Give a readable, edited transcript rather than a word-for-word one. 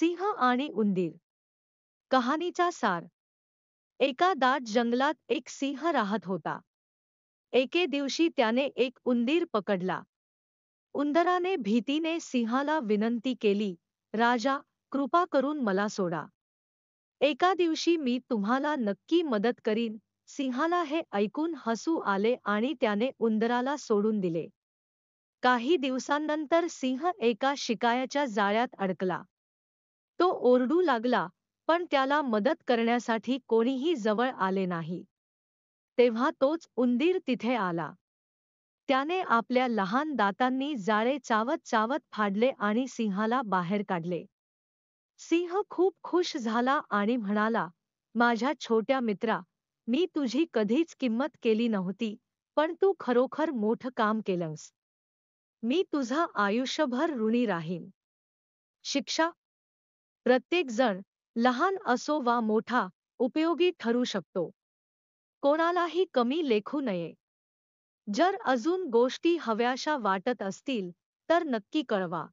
सिंह आणि उंदीर. कहाणीचा सार. एका दाट जंगलात एक सिंह राहत होता. एके दिवशी त्याने एक उंदीर पकडला. उंदराने भीतीने सिंहाला विनंती केली, राजा, कृपा करून मला सोडा. एका दिवशी मी तुम्हाला नक्की मदत करीन. सिंहाला हे ऐकून हसू आले आणि त्याने उंदराला सोडून दिले. काही दिवसांनंतर सिंह एका शिकाऱ्याच्या जाळ्यात अडकला. तो ओरडू लागला, पण त्याला मदत करण्यासाठी कोणीही जवळ आले नाही. तेव्हा तोच उंदीर तिथे आला. त्याने आपल्या लहान दातांनी जाळे चावत चावत फाडले आणि सिंहाला बाहेर काढले. सिंह खूप खुश झाला आणि म्हणाला, माझ्या छोट्या मित्रा, मी तुझी कधीच किंमत केली नव्हती, पण तू खरोखर मोठं काम केलंस. मी तुझा आयुष्यभर ऋणी राहीन. शिक्षा. प्रत्येक जण, लहान असो वा मोठा, उपयोगी ठरू शकतो. कोणालाही कमी लेखू नये. जर अजून गोष्टी हव्याशा वाटत असतील तर नक्की कळवा.